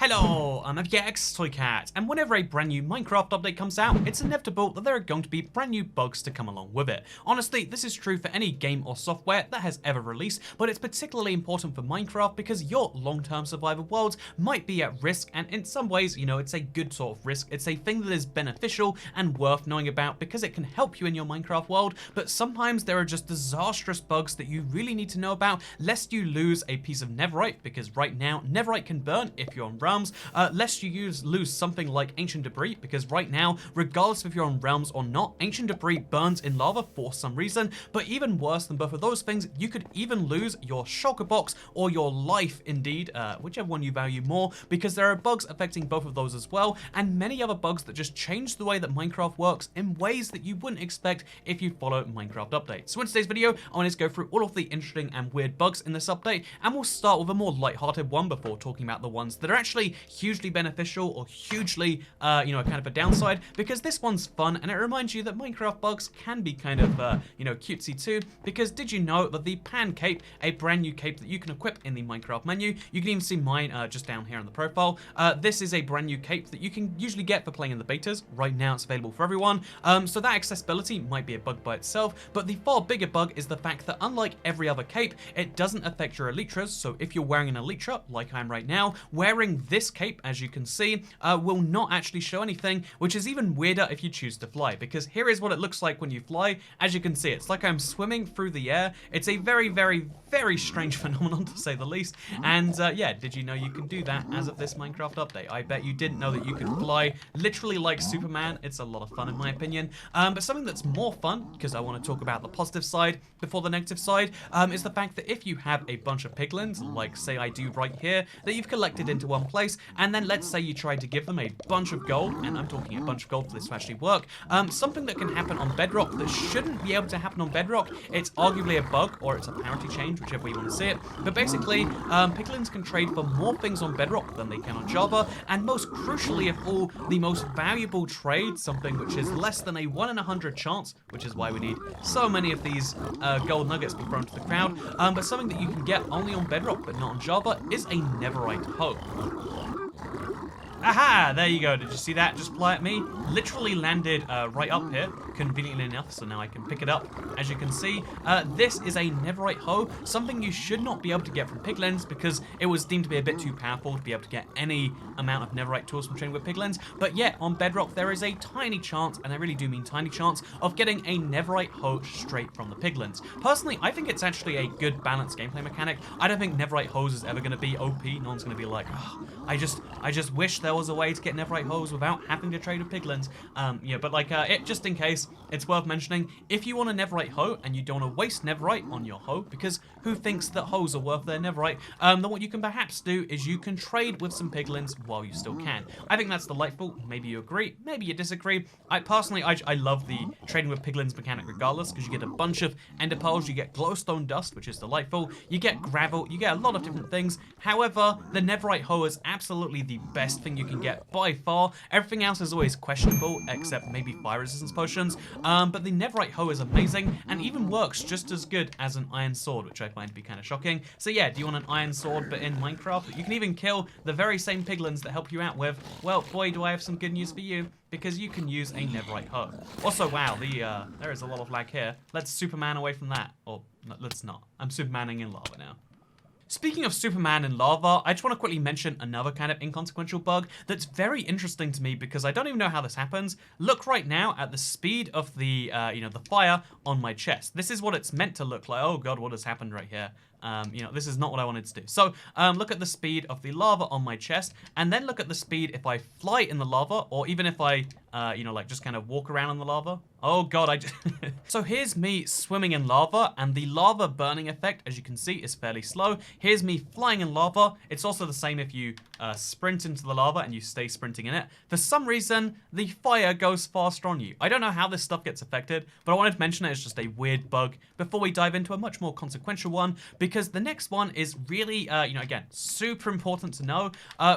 Hello, I'm FGX Toy Cat, and whenever a brand new Minecraft update comes out, it's inevitable that there are going to be brand new bugs to come along with it. Honestly, this is true for any game or software that has ever released, but it's particularly important for Minecraft because your long-term survival worlds might be at risk, and in some ways, you know, it's a good sort of risk. It's a thing that is beneficial and worth knowing about because it can help you in your Minecraft world, but sometimes there are just disastrous bugs that you really need to know about lest you lose a piece of netherite, because right now, netherite can burn if you're on realms, lest you lose something like ancient debris, because right now, regardless if you're on realms or not, ancient debris burns in lava for some reason. But even worse than both of those things, you could even lose your shulker box or your life, indeed, whichever one you value more, because there are bugs affecting both of those as well, and many other bugs that just change the way that Minecraft works in ways that you wouldn't expect if you follow Minecraft updates. So in today's video, I want to go through all of the interesting and weird bugs in this update, and we'll start with a more lighthearted one before talking about the ones that are actually hugely beneficial or hugely, kind of a downside, because this one's fun and it reminds you that Minecraft bugs can be kind of, cutesy too, because did you know that the pan cape, a brand new cape that you can equip in the Minecraft menu, you can even see mine just down here in the profile, this is a brand new cape that you can usually get for playing in the betas. Right now it's available for everyone, so that accessibility might be a bug by itself, but the far bigger bug is the fact that unlike every other cape, it doesn't affect your elytras. So if you're wearing an elytra, like I am right now, wearing this cape, as you can see, will not actually show anything, which is even weirder if you choose to fly, because here is what it looks like when you fly. As you can see, it's like I'm swimming through the air. It's a very, very, very strange phenomenon, to say the least. And yeah, did you know you can do that as of this Minecraft update? I bet you didn't know that you could fly literally like Superman. It's a lot of fun in my opinion. But something that's more fun, because I want to talk about the positive side before the negative side, is the fact that if you have a bunch of piglins, like say I do right here, that you've collected into one place, and then let's say you tried to give them a bunch of gold, and I'm talking a bunch of gold for this to actually work, something that can happen on Bedrock that shouldn't be able to happen on Bedrock. It's arguably a bug, or it's a parity change, whichever way you want to see it, but basically, piglins can trade for more things on Bedrock than they can on Java, and most crucially of all, the most valuable trade, something which is less than a 1 in 100 chance, which is why we need so many of these gold nuggets to be thrown to the crowd, but something that you can get only on Bedrock but not on Java is a netherite hoe. Aha! There you go. Did you see that just fly at me? Literally landed right up here, conveniently enough, so now I can pick it up. As you can see, this is a netherite hoe, something you should not be able to get from piglins because it was deemed to be a bit too powerful to be able to get any amount of netherite tools from training with piglins. But yet, on Bedrock, there is a tiny chance, and I really do mean tiny chance, of getting a netherite hoe straight from the piglins. Personally, I think it's actually a good balanced gameplay mechanic. I don't think netherite hoes is ever going to be OP. No one's going to be like, oh, I just wish there was a way to get netherite hoes without having to trade with piglins. But like, just in case, it's worth mentioning, if you want a netherite hoe and you don't want to waste netherite on your hoe, because who thinks that hoes are worth their netherite, then what you can perhaps do is you can trade with some piglins while you still can. I think that's delightful. Maybe you agree, maybe you disagree. I personally love the trading with piglins mechanic regardless, because you get a bunch of ender pearls, you get glowstone dust, which is delightful, you get gravel, you get a lot of different things. However, the netherite hoe is absolutely the best thing you can get by far. Everything else is always questionable, except maybe fire resistance potions, but the netherite hoe is amazing and even works just as good as an iron sword, which I find to be kind of shocking. So yeah, do you want an iron sword but in Minecraft? You can even kill the very same piglins that help you out with. Well, boy, do I have some good news for you, because you can use a netherite hoe. Also, wow, there is a lot of lag here. Let's Superman away from that. Or, no, let's not. I'm Supermaning in lava now. Speaking of Superman in lava, I just want to quickly mention another kind of inconsequential bug that's very interesting to me because I don't even know how this happens. Look right now at the speed of the, the fire on my chest. This is what it's meant to look like. Oh god, what has happened right here? This is not what I wanted to do. So, look at the speed of the lava on my chest, and then look at the speed if I fly in the lava, or even if I, just kind of walk around in the lava. Oh god, I just... So here's me swimming in lava, and the lava burning effect, as you can see, is fairly slow. Here's me flying in lava. It's also the same if you sprint into the lava and you stay sprinting in it. For some reason, the fire goes faster on you. I don't know how this stuff gets affected, but I wanted to mention it as just a weird bug before we dive into a much more consequential one, because because the next one is really, you know, again, super important to know.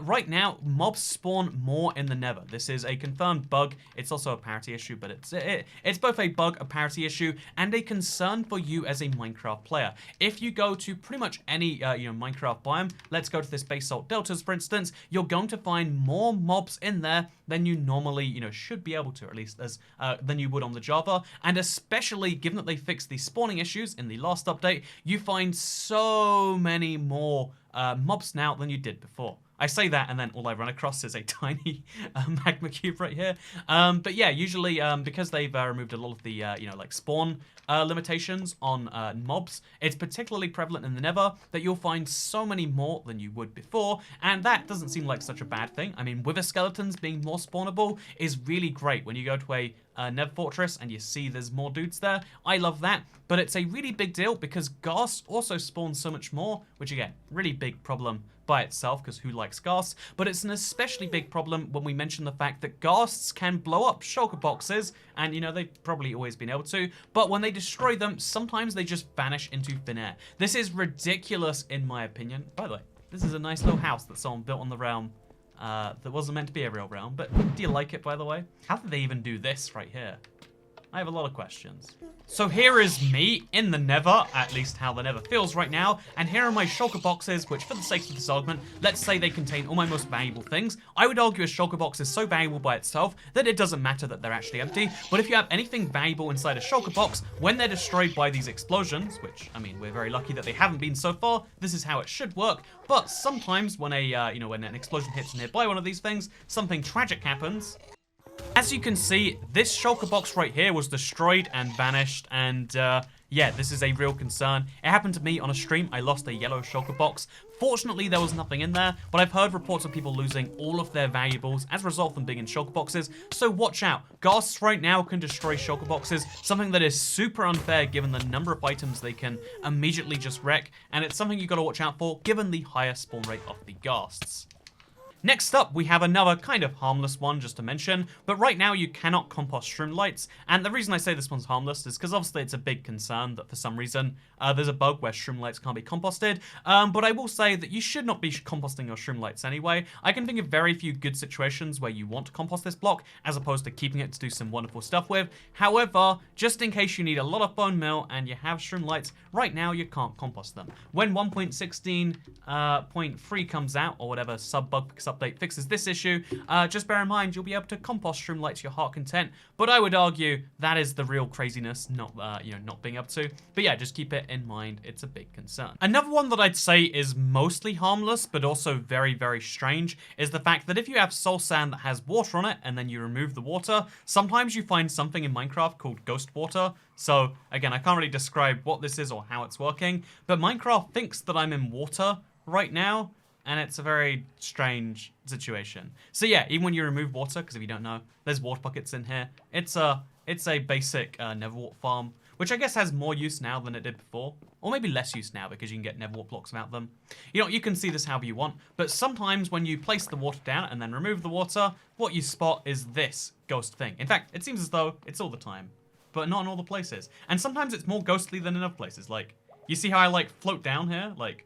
Right now, mobs spawn more in the Nether. This is a confirmed bug. It's also a parity issue, but it's both a bug, a parity issue, and a concern for you as a Minecraft player. If you go to pretty much any, you know, Minecraft biome, let's go to this basalt deltas, for instance, you're going to find more mobs in there than you normally, you know, should be able to, or at least as than you would on the Java. And especially given that they fixed the spawning issues in the last update, you find so many more mobs now than you did before. I say that, and then all I run across is a tiny magma cube right here. But yeah, usually because they've removed a lot of the you know, like spawn limitations on mobs, it's particularly prevalent in the Nether that you'll find so many more than you would before, and that doesn't seem like such a bad thing. I mean, wither skeletons being more spawnable is really great when you go to a Nether fortress and you see there's more dudes there. I love that, but it's a really big deal because ghasts also spawn so much more, which again, really big problem by itself, because who likes ghasts? But it's an especially big problem when we mention the fact that ghasts can blow up shulker boxes, and you know, they've probably always been able to, but when they destroy them, sometimes they just vanish into thin air. This is ridiculous in my opinion. By the way, this is a nice little house that someone built on the realm that wasn't meant to be a real realm, but do you like it, by the way? How did they even do this right here? I have a lot of questions. So here is me in the Nether, at least how the Nether feels right now, and here are my shulker boxes, which for the sake of this argument, let's say they contain all my most valuable things. I would argue a shulker box is so valuable by itself that it doesn't matter that they're actually empty, but if you have anything valuable inside a shulker box, when they're destroyed by these explosions, which, I mean, we're very lucky that they haven't been so far, this is how it should work, but sometimes when a, you know, when an explosion hits nearby one of these things, something tragic happens. As you can see, this shulker box right here was destroyed and vanished, and yeah, this is a real concern. It happened to me on a stream. I lost a yellow shulker box. Fortunately, there was nothing in there, but I've heard reports of people losing all of their valuables as a result of them being in shulker boxes, so watch out. Ghasts right now can destroy shulker boxes, something that is super unfair given the number of items they can immediately just wreck, and it's something you gotta watch out for given the higher spawn rate of the ghasts. Next up, we have another kind of harmless one just to mention, but right now you cannot compost shroomlights, and the reason I say this one's harmless is because obviously it's a big concern that for some reason there's a bug where shroomlights can't be composted, but I will say that you should not be composting your shroomlights anyway. I can think of very few good situations where you want to compost this block as opposed to keeping it to do some wonderful stuff with. However, just in case you need a lot of bone meal and you have shroomlights, right now you can't compost them. When 1.16.3 comes out, or whatever sub-bug update fixes this issue, just bear in mind you'll be able to compost shroomlights to your heart content, but I would argue that is the real craziness, not you know, not being able to. But yeah, just keep it in mind, it's a big concern. Another one that I'd say is mostly harmless but also very, very strange is the fact that if you have soul sand that has water on it and then you remove the water, sometimes you find something in Minecraft called ghost water. So again, I can't really describe what this is or how it's working, but Minecraft thinks that I'm in water right now, and it's a very strange situation. So yeah, even when you remove water, because if you don't know, there's water buckets in here. It's a basic Neverwart farm, which I guess has more use now than it did before. Or maybe less use now because you can get Neverwart blocks without them. You know, you can see this however you want, but sometimes when you place the water down and then remove the water, what you spot is this ghost thing. In fact, it seems as though it's all the time, but not in all the places. And sometimes it's more ghostly than in other places. Like, you see how I like float down here? Like,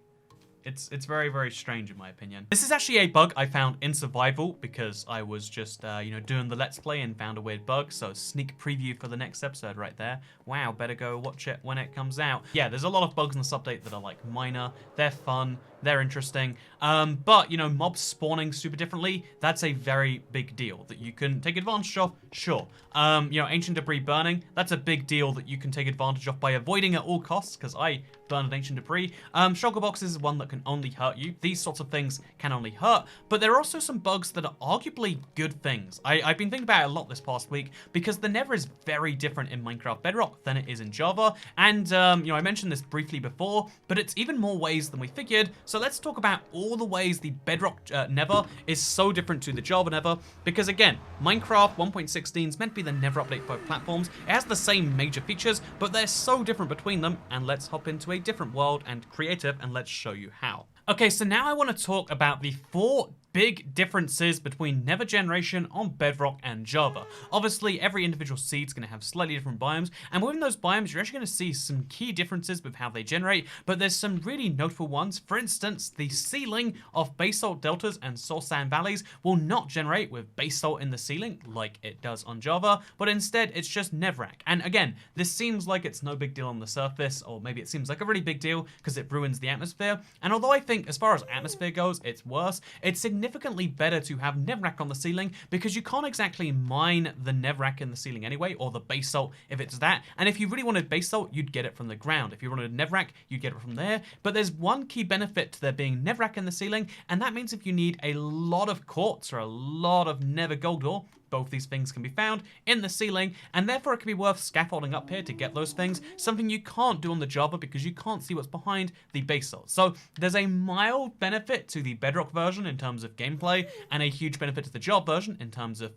it's very, very strange in my opinion. This is actually a bug I found in survival because I was just, you know, doing the Let's Play and found a weird bug. So sneak preview for the next episode right there. Wow, better go watch it when it comes out. Yeah, there's a lot of bugs in this update that are like minor. They're fun. They're interesting. But, you know, mobs spawning super differently, that's a very big deal that you can take advantage of, sure. You know, ancient debris burning, that's a big deal that you can take advantage of by avoiding at all costs, because I burned ancient debris. Shulker boxes is one that can only hurt you. These sorts of things can only hurt, but there are also some bugs that are arguably good things. I've been thinking about it a lot this past week, because the Nether is very different in Minecraft Bedrock than it is in Java, and, you know, I mentioned this briefly before, but it's even more ways than we figured. So let's talk about all the ways the Bedrock Nether is so different to the Java Nether, because again, Minecraft 1.16 is meant to be the Nether update for both platforms. It has the same major features, but they're so different between them, and let's hop into a different world and creative, and let's show you how. Okay, so now I want to talk about the 4 big differences between Nether generation on Bedrock and Java. Obviously, every individual seed's going to have slightly different biomes, and within those biomes, you're actually going to see some key differences with how they generate, but there's some really notable ones. For instance, the ceiling of basalt deltas and source sand valleys will not generate with basalt in the ceiling like it does on Java, but instead it's just netherrack. And again, this seems like it's no big deal on the surface, or maybe it seems like a really big deal because it ruins the atmosphere. And although I think as far as atmosphere goes, it's worse, it's significantly better to have netherrack on the ceiling because you can't exactly mine the netherrack in the ceiling anyway, or the basalt if it's that. And if you really wanted basalt, you'd get it from the ground. If you wanted netherrack, you'd get it from there. But there's one key benefit to there being netherrack in the ceiling, and that means if you need a lot of quartz or a lot of nether gold ore, both these things can be found in the ceiling, and therefore it can be worth scaffolding up here to get those things, something you can't do on the Java because you can't see what's behind the basalt. So there's a mild benefit to the Bedrock version in terms of gameplay, and a huge benefit to the Java version in terms of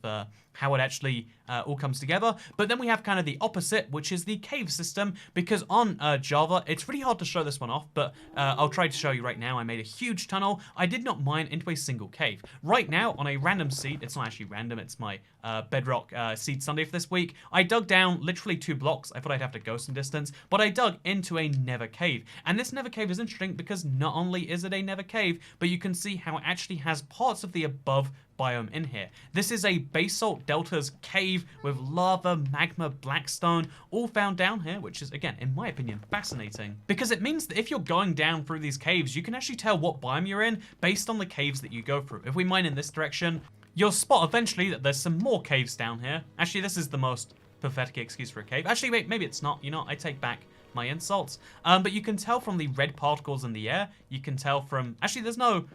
how it actually all comes together. But then we have kind of the opposite, which is the cave system, because on Java, it's really hard to show this one off, but I'll try to show you right now. I made a huge tunnel. I did not mine into a single cave. Right now, on a random seed, it's not actually random, it's my Bedrock Seed Sunday for this week, I dug down literally 2 blocks. I thought I'd have to go some distance, but I dug into a nether cave. And this nether cave is interesting because not only is it a nether cave, but you can see how it actually has parts of the above biome in here. This is a basalt deltas cave with lava, magma, blackstone, all found down here, which is, again, in my opinion, fascinating. Because it means that if you're going down through these caves, you can actually tell what biome you're in based on the caves that you go through. If we mine in this direction, you'll spot eventually that there's some more caves down here. Actually, this is the most pathetic excuse for a cave. Actually, wait, maybe it's not. You know, I take back my insults. But you can tell from the red particles in the air. You can tell from... Actually, there's no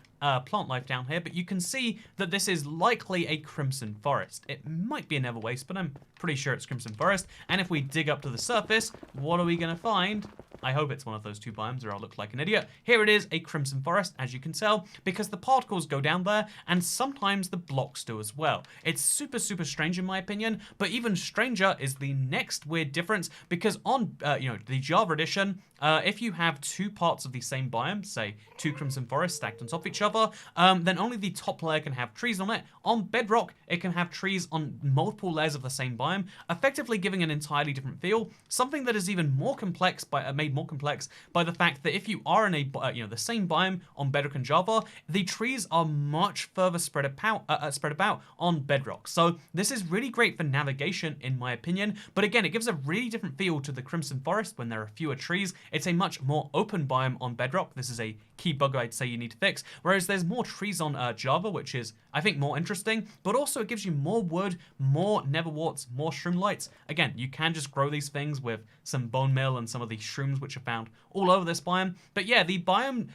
plant life down here, but you can see that this is likely a crimson forest. It might be a nether waste, but I'm pretty sure it's crimson forest. And if we dig up to the surface, what are we going to find? I hope it's one of those 2 biomes or I'll look like an idiot. Here it is, a crimson forest, as you can tell, because the particles go down there, and sometimes the blocks do as well. It's super, super strange in my opinion, but even stranger is the next weird difference, because on, the Java edition, if you have 2 parts of the same biome, say 2 crimson forests stacked on top of each other, then only the top layer can have trees on it. On Bedrock, it can have trees on multiple layers of the same biome, effectively giving an entirely different feel, something that is even more complex made more complex by the fact that if you are in a the same biome on Bedrock and Java, the trees are much further spread about on Bedrock. So this is really great for navigation, in my opinion. But again, it gives a really different feel to the Crimson Forest when there are fewer trees. It's a much more open biome on Bedrock. This is a key bug I'd say you need to fix. Whereas there's more trees on Java, which is, I think, more interesting. But also it gives you more wood, more nether warts, more shroom lights. Again, you can just grow these things with some bone meal and some of these shrooms which are found all over this biome. But yeah, the biome,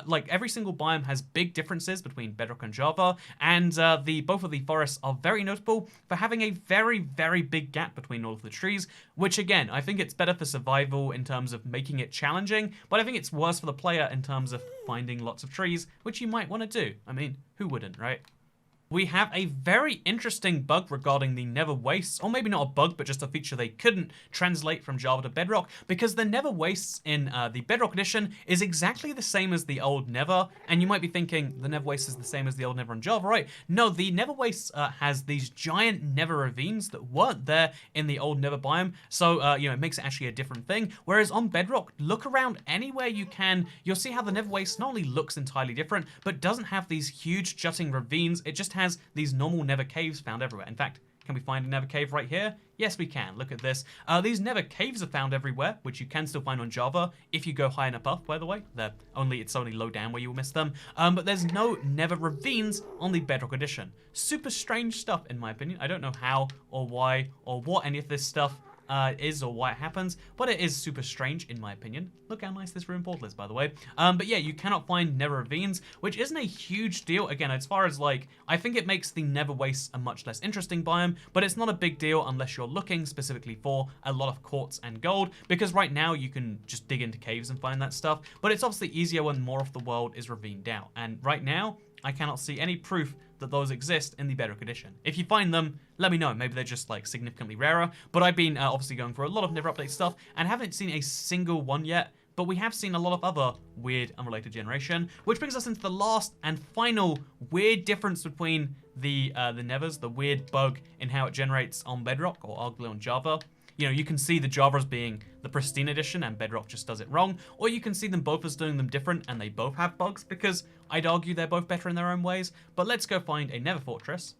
like every single biome has big differences between Bedrock and Java, and both of the forests are very notable for having a very, very big gap between all of the trees, which again, I think it's better for survival in terms of making it challenging, but I think it's worse for the player in terms of finding lots of trees, which you might want to do. I mean, who wouldn't, right? We have a very interesting bug regarding the nether wastes, or maybe not a bug, but just a feature they couldn't translate from Java to Bedrock, because the nether wastes in the Bedrock edition is exactly the same as the old nether, and you might be thinking the nether waste is the same as the old nether on Java, right? No, the nether wastes has these giant nether ravines that weren't there in the old nether biome, so it makes it actually a different thing. Whereas on Bedrock, look around anywhere you can, you'll see how the nether waste not only looks entirely different, but doesn't have these huge jutting ravines. It just has these normal nether caves found everywhere. In fact, can we find a nether cave right here? Yes, we can. Look at this. These nether caves are found everywhere, which you can still find on Java if you go high enough up, by the way. It's only low down where you will miss them. But there's no nether ravines on the Bedrock edition. Super strange stuff, in my opinion. I don't know how or why or what any of this stuff is or why it happens, but it is super strange in my opinion. Look how nice this room portal is, by the way. But yeah, you cannot find nether ravines, which isn't a huge deal. Again, as far as I think it makes the nether wastes a much less interesting biome, but it's not a big deal unless you're looking specifically for a lot of quartz and gold, because right now you can just dig into caves and find that stuff, but it's obviously easier when more of the world is ravined out. And right now, I cannot see any proof that those exist in the Bedrock edition. If you find them, let me know. Maybe they're just significantly rarer. But I've been obviously going for a lot of Nether update stuff and haven't seen a single one yet but we have seen a lot of other weird unrelated generation, which brings us into the last and final weird difference between the Nevers, the weird bug in how it generates on Bedrock, or arguably on Java. You know, you can see the Java as being the pristine edition and Bedrock just does it wrong, or you can see them both as doing them different and they both have bugs, because I'd argue they're both better in their own ways. But let's go find a Nether Fortress.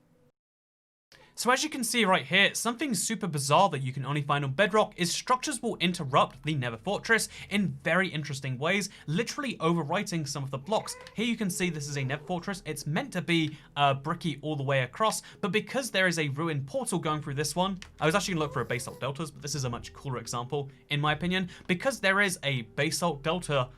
So as you can see right here, something super bizarre that you can only find on Bedrock is structures will interrupt the Nether Fortress in very interesting ways, literally overwriting some of the blocks. Here you can see this is a Nether Fortress. It's meant to be bricky all the way across, but because there is a ruined portal going through this one, I was actually gonna look for a basalt deltas, but this is a much cooler example in my opinion. Because there is a basalt delta,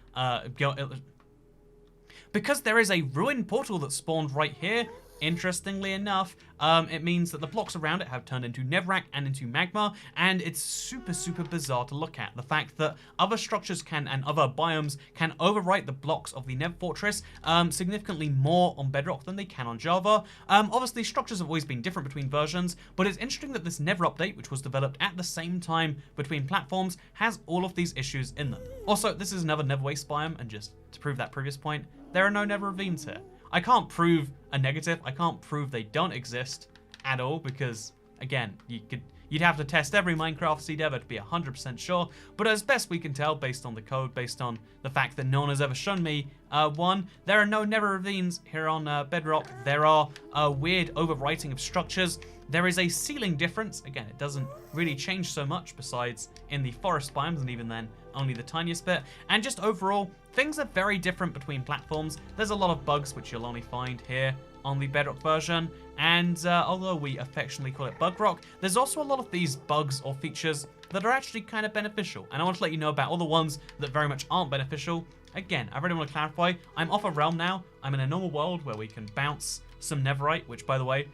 because there is a ruined portal that spawned right here, interestingly enough, it means that the blocks around it have turned into netherrack and into magma, and it's super, super bizarre to look at. The fact that other structures can, and other biomes can overwrite the blocks of the Nether Fortress significantly more on Bedrock than they can on Java. Obviously, structures have always been different between versions, but it's interesting that this Nether update, which was developed at the same time between platforms, has all of these issues in them. Also, this is another Nether Waste biome, and just to prove that previous point, there are no Nether ravines here. I can't prove a negative. I can't prove they don't exist at all because, again, you'd have to test every Minecraft seed ever to be 100% sure. But as best we can tell, based on the code, based on the fact that no one has ever shown me one, there are no Nether ravines here on Bedrock. There are weird overwriting of structures. There is a ceiling difference. Again, it doesn't really change so much besides in the forest biomes, and even then, only the tiniest bit. And just overall, things are very different between platforms. There's a lot of bugs which you'll only find here on the Bedrock version. And although we affectionately call it bug rock, there's also a lot of these bugs or features that are actually kind of beneficial. And I want to let you know about all the ones that very much aren't beneficial. Again, I really want to clarify, I'm off a realm now. I'm in a normal world where we can bounce some netherite, which, by the way,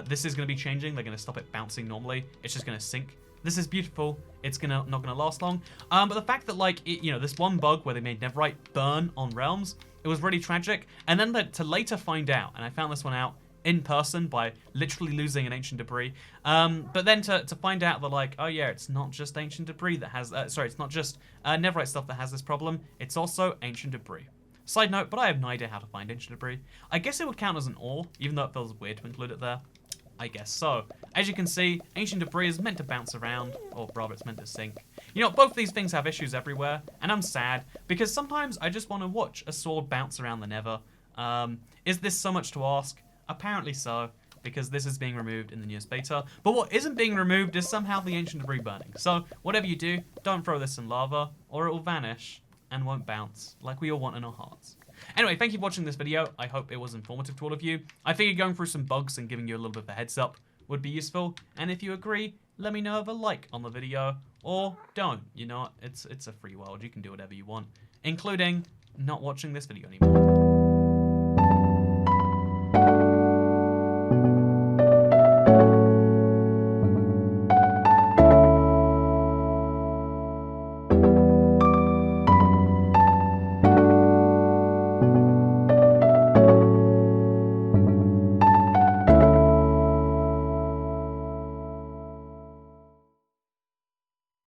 this is going to be changing. They're going to stop it bouncing normally. It's just going to sink. This is beautiful. It's not gonna last long. But the fact that, like, this one bug where they made netherite burn on realms, it was really tragic. And then to later find out, and I found this one out in person by literally losing an ancient debris. But then to find out that, like, oh yeah, it's not just ancient debris that has, it's not just netherite stuff that has this problem. It's also ancient debris. Side note, but I have no idea how to find ancient debris. I guess it would count as an ore, even though it feels weird to include it there. I guess so. As you can see, ancient debris is meant to bounce around, or rather it's meant to sink. You know, both of these things have issues everywhere, and I'm sad, because sometimes I just want to watch a sword bounce around the nether. Is this so much to ask? Apparently so, because this is being removed in the newest beta. But what isn't being removed is somehow the ancient debris burning. So, whatever you do, don't throw this in lava, or it will vanish, and won't bounce, like we all want in our hearts. Anyway, thank you for watching this video. I hope it was informative to all of you. I figured going through some bugs and giving you a little bit of a heads up would be useful. And if you agree, let me know with a like on the video, or don't. You know, it's a free world. You can do whatever you want, including not watching this video anymore.